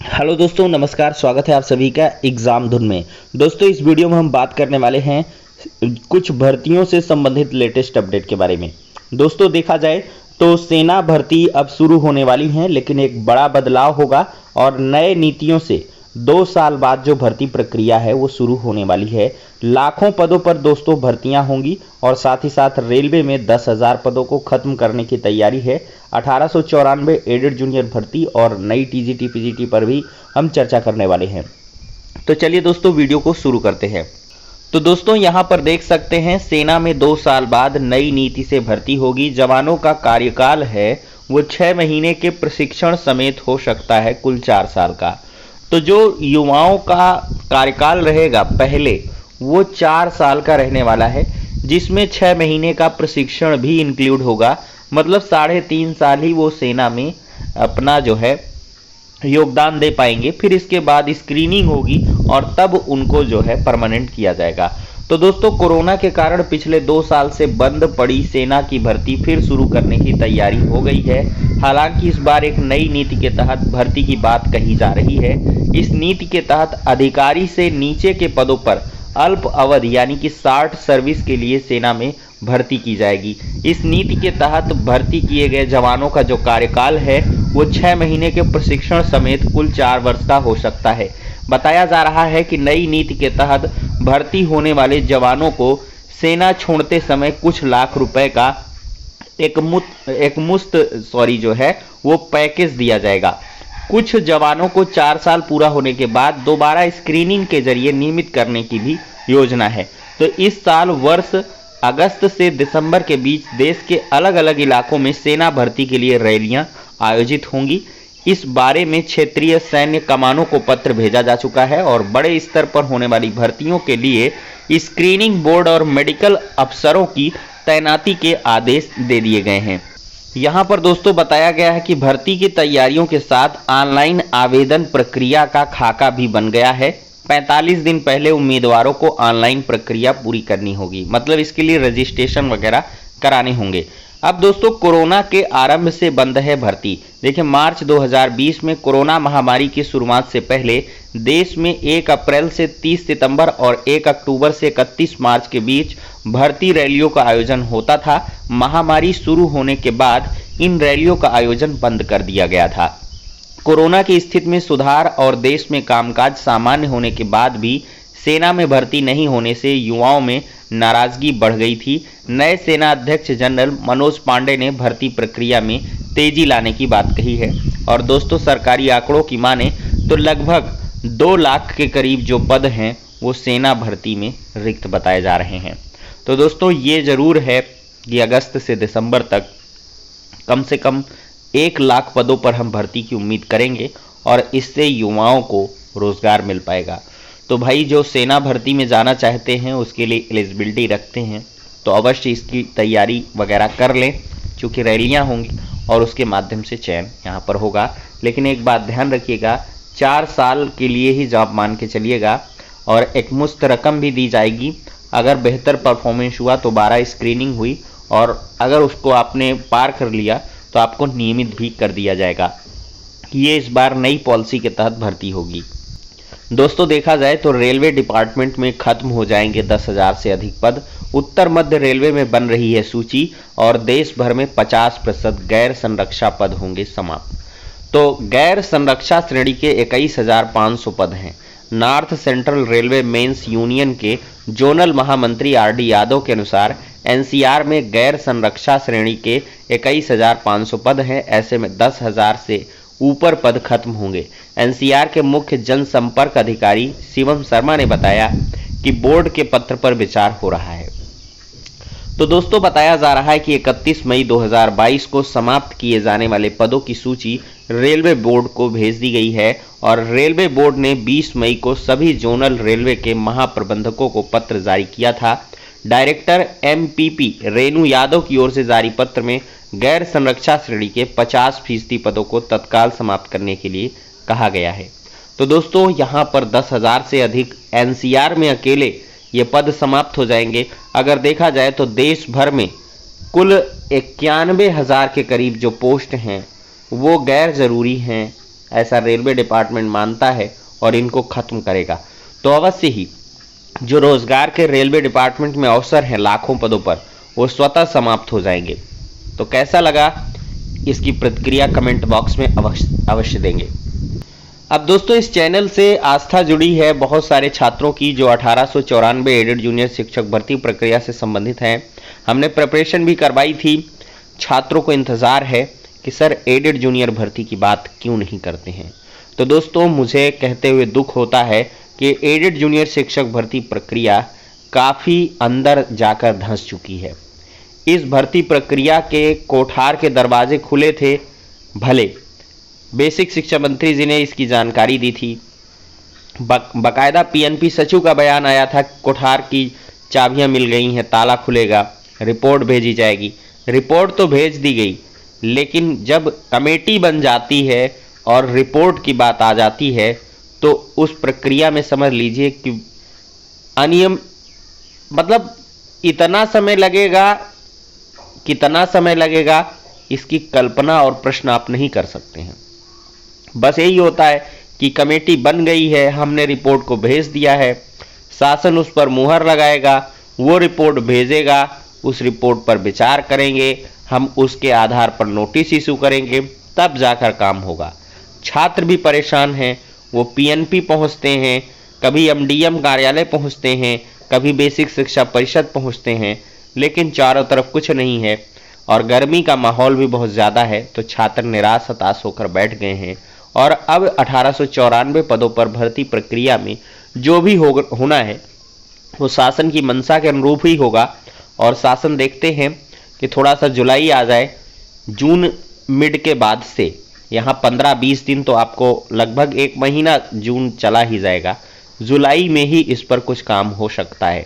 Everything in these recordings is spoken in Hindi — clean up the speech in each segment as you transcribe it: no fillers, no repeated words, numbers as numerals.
हेलो दोस्तों, नमस्कार। स्वागत है आप सभी का एग्जाम धुन में। दोस्तों, इस वीडियो में हम बात करने वाले हैं कुछ भर्तियों से संबंधित लेटेस्ट अपडेट के बारे में। दोस्तों, देखा जाए तो सेना भर्ती अब शुरू होने वाली हैं, लेकिन एक बड़ा बदलाव होगा और नए नीतियों से 2 साल बाद जो भर्ती प्रक्रिया है वो शुरू होने वाली है। लाखों पदों पर दोस्तों भर्तियां होंगी और साथ ही साथ रेलवे में 10,000 पदों को खत्म करने की तैयारी है। 1894 एडेड जूनियर भर्ती और नई टीजीटी पीजीटी पर भी हम चर्चा करने वाले हैं। तो चलिए दोस्तों, वीडियो को शुरू करते हैं। तो दोस्तों, यहाँ पर देख सकते हैं सेना में 2 साल बाद नई नीति से भर्ती होगी। जवानों का कार्यकाल है वो 6 महीने के प्रशिक्षण समेत हो सकता है कुल 4 साल का। तो जो युवाओं का कार्यकाल रहेगा पहले, वो 4 साल का रहने वाला है, जिसमें 6 महीने का प्रशिक्षण भी इंक्लूड होगा। मतलब 3.5 साल ही वो सेना में अपना जो है योगदान दे पाएंगे। फिर इसके बाद स्क्रीनिंग होगी और तब उनको जो है परमानेंट किया जाएगा। तो दोस्तों, कोरोना के कारण पिछले 2 साल से बंद पड़ी सेना की भर्ती फिर शुरू करने की तैयारी हो गई है। हालांकि इस बार एक नई नीति के तहत भर्ती की बात कही जा रही है। इस नीति के तहत अधिकारी से नीचे के पदों पर अल्प अवधि यानी कि शॉर्ट सर्विस के लिए सेना में भर्ती की जाएगी। इस नीति के तहत भर्ती किए गए जवानों का जो कार्यकाल है वो 6 महीने के प्रशिक्षण समेत कुल 4 वर्ष का हो सकता है। बताया जा रहा है कि नई नीति के तहत भर्ती होने वाले जवानों को सेना छोड़ते समय कुछ लाख रुपए का एक मुश्त जो है वो पैकेज दिया जाएगा। कुछ जवानों को 4 साल पूरा होने के बाद दोबारा स्क्रीनिंग के जरिए नियमित करने की भी योजना है। तो इस साल वर्ष अगस्त से दिसंबर के बीच देश के अलग अलग इलाकों में सेना भर्ती के लिए रैलियां आयोजित होंगी। इस बारे में क्षेत्रीय सैन्य कमानों को पत्र भेजा जा चुका है और बड़े स्तर पर होने वाली भर्तियों के लिए स्क्रीनिंग बोर्ड और मेडिकल अफसरों की तैनाती के आदेश दे दिए गए हैं। यहाँ पर दोस्तों बताया गया है कि भर्ती की तैयारियों के साथ ऑनलाइन आवेदन प्रक्रिया का खाका भी बन गया है। 45 दिन पहले उम्मीदवारों को ऑनलाइन प्रक्रिया पूरी करनी होगी। मतलब इसके लिए रजिस्ट्रेशन वगैरह कराने होंगे। अब दोस्तों, कोरोना के आरंभ से बंद है भर्ती। देखिए, मार्च 2020 में कोरोना महामारी की शुरुआत से पहले देश में 1 अप्रैल से 30 सितंबर और 1 अक्टूबर से 31 मार्च के बीच भर्ती रैलियों का आयोजन होता था। महामारी शुरू होने के बाद इन रैलियों का आयोजन बंद कर दिया गया था। कोरोना की स्थिति में सुधार और देश में कामकाज सामान्य होने के बाद भी सेना में भर्ती नहीं होने से युवाओं में नाराजगी बढ़ गई थी। नए सेना अध्यक्ष जनरल मनोज पांडे ने भर्ती प्रक्रिया में तेजी लाने की बात कही है। और दोस्तों, सरकारी आंकड़ों की माने तो लगभग 2 लाख के करीब जो पद हैं वो सेना भर्ती में रिक्त बताए जा रहे हैं। तो दोस्तों, ये जरूर है कि अगस्त से दिसंबर तक कम से कम 1 लाख पदों पर हम भर्ती की उम्मीद करेंगे और इससे युवाओं को रोजगार मिल पाएगा। तो भाई, जो सेना भर्ती में जाना चाहते हैं, उसके लिए एलिजिबिलिटी रखते हैं, तो अवश्य इसकी तैयारी वगैरह कर लें, क्योंकि रैलियां होंगी और उसके माध्यम से चयन यहाँ पर होगा। लेकिन एक बात ध्यान रखिएगा, 4 साल के लिए ही जॉब मान के चलिएगा और एक मुश्त रकम भी दी जाएगी। अगर बेहतर परफॉर्मेंस हुआ तो 12 स्क्रीनिंग हुई और अगर उसको आपने पार कर लिया तो आपको नियमित भी कर दिया जाएगा। ये इस बार नई पॉलिसी के तहत भर्ती होगी। दोस्तों, देखा जाए तो रेलवे डिपार्टमेंट में खत्म हो जाएंगे 10,000 से अधिक पद। उत्तर मध्य रेलवे में बन रही है सूची और देश भर में 50% गैर संरक्षा पद होंगे समाप्त। तो गैर संरक्षा श्रेणी के 21,500 पद हैं। North Central Railway men's union के जोनल महामंत्री आरडी यादव के अनुसार एनसीआर में गैर संरक्षा श्रेणी के 21,500 पद हैं। ऐसे में 10,000 से ऊपर पद खत्म होंगे। एनसीआर के मुख्य जनसंपर्क अधिकारी शिवम शर्मा ने बताया कि बोर्ड के पत्र पर विचार हो रहा है। तो दोस्तों, बताया जा रहा है कि 31 मई 2022 को समाप्त किए जाने वाले पदों की सूची रेलवे बोर्ड को भेज दी गई है और रेलवे बोर्ड ने 20 मई को सभी जोनल रेलवे के महाप्रबंधकों को पत्र जारी किया था। डायरेक्टर एमपीपी रेणु यादव की ओर से जारी पत्र में गैर संरक्षा श्रेणी के 50% पदों को तत्काल समाप्त करने के लिए कहा गया है। तो दोस्तों, यहाँ पर 10,000 से अधिक एनसीआर में अकेले ये पद समाप्त हो जाएंगे। अगर देखा जाए तो देश भर में कुल 91,000 के करीब जो पोस्ट हैं वो गैर जरूरी हैं, ऐसा रेलवे डिपार्टमेंट मानता है और इनको खत्म करेगा तो अवश्य ही जो रोजगार के रेलवे डिपार्टमेंट में अवसर हैं लाखों पदों पर, वो स्वतः समाप्त हो जाएंगे। तो कैसा लगा, इसकी प्रतिक्रिया कमेंट बॉक्स में अवश्य देंगे। अब दोस्तों, इस चैनल से आस्था जुड़ी है बहुत सारे छात्रों की जो 1894 एडेड जूनियर शिक्षक भर्ती प्रक्रिया से संबंधित हैं। हमने प्रिपरेशन भी करवाई थी। छात्रों को इंतजार है कि सर एडेड जूनियर भर्ती की बात क्यों नहीं करते हैं। तो दोस्तों, मुझे कहते हुए दुख होता है कि एडेड जूनियर शिक्षक भर्ती प्रक्रिया काफ़ी अंदर जाकर धंस चुकी है। इस भर्ती प्रक्रिया के कोठार के दरवाजे खुले थे, भले बेसिक शिक्षा मंत्री जी ने इसकी जानकारी दी थी। बाकायदा पीएनपी सचिव का बयान आया था, कोठार की चाबियां मिल गई हैं, ताला खुलेगा, रिपोर्ट भेजी जाएगी। रिपोर्ट तो भेज दी गई, लेकिन जब कमेटी बन जाती है और रिपोर्ट की बात आ जाती है तो उस प्रक्रिया में समझ लीजिए कि अनियम, मतलब इतना समय लगेगा, कितना समय लगेगा, इसकी कल्पना और प्रश्न आप नहीं कर सकते हैं। बस यही होता है कि कमेटी बन गई है, हमने रिपोर्ट को भेज दिया है, शासन उस पर मुहर लगाएगा, वो रिपोर्ट भेजेगा, उस रिपोर्ट पर विचार करेंगे, हम उसके आधार पर नोटिस इशू करेंगे, तब जाकर काम होगा। छात्र भी परेशान हैं, वो पीएनपी पहुंचते हैं, कभी एमडीएम कार्यालय पहुंचते हैं, कभी बेसिक शिक्षा परिषद पहुंचते हैं, लेकिन चारों तरफ कुछ नहीं है और गर्मी का माहौल भी बहुत ज़्यादा है। तो छात्र निराश हताश होकर बैठ गए हैं और अब 1894 पदों पर भर्ती प्रक्रिया में जो भी होना है वो शासन की मंशा के अनुरूप ही होगा। और शासन देखते हैं कि थोड़ा सा जुलाई आ जाए, जून मिड के बाद से यहाँ 15-20 दिन तो आपको लगभग 1 महीना जून चला ही जाएगा, जुलाई में ही इस पर कुछ काम हो सकता है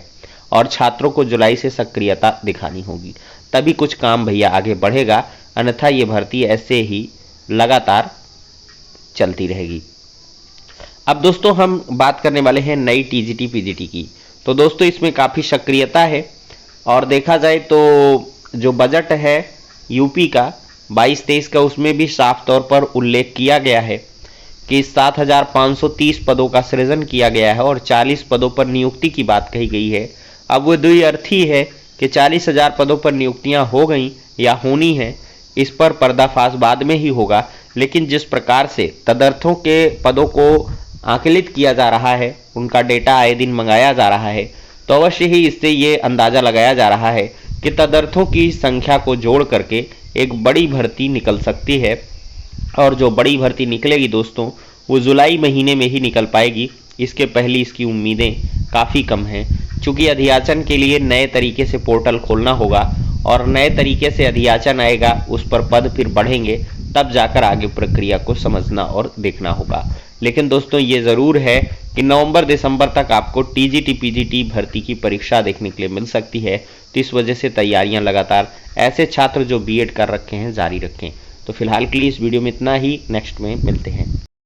और छात्रों को जुलाई से सक्रियता दिखानी होगी, तभी कुछ काम भैया आगे बढ़ेगा, अन्यथा ये भर्ती ऐसे ही लगातार चलती रहेगी। अब दोस्तों, हम बात करने वाले हैं नई टीजीटी पीजीटी की। तो दोस्तों, इसमें काफ़ी सक्रियता है और देखा जाए तो जो बजट है यूपी का 22-23 का, उसमें भी साफ तौर पर उल्लेख किया गया है कि 7,530 पदों का सृजन किया गया है और 40 पदों पर नियुक्ति की बात कही गई है। अब वो द्विअर्थी है कि 40,000 पदों पर नियुक्तियां हो गई या होनी है, इस पर पर्दाफाश बाद में ही होगा। लेकिन जिस प्रकार से तदर्थों के पदों को आकलित किया जा रहा है, उनका डेटा आए दिन मंगाया जा रहा है, तो अवश्य ही इससे ये अंदाज़ा लगाया जा रहा है कि तदर्थों की संख्या को जोड़ करके एक बड़ी भर्ती निकल सकती है। और जो बड़ी भर्ती निकलेगी दोस्तों, वो जुलाई महीने में ही निकल पाएगी। इसके पहले इसकी उम्मीदें काफ़ी कम हैं, चूँकि अधियाचन के लिए नए तरीके से पोर्टल खोलना होगा और नए तरीके से अधियाचन आएगा, उस पर पद फिर बढ़ेंगे, तब जाकर आगे प्रक्रिया को समझना और देखना होगा। लेकिन दोस्तों, ये ज़रूर है कि नवंबर-दिसंबर तक आपको टीजीटी पीजीटी भर्ती की परीक्षा देखने के लिए मिल सकती है। तो इस वजह से तैयारियां लगातार ऐसे छात्र जो बीएड कर रखे हैं जारी रखें। तो फिलहाल के लिए इस वीडियो में इतना ही, नेक्स्ट में मिलते हैं।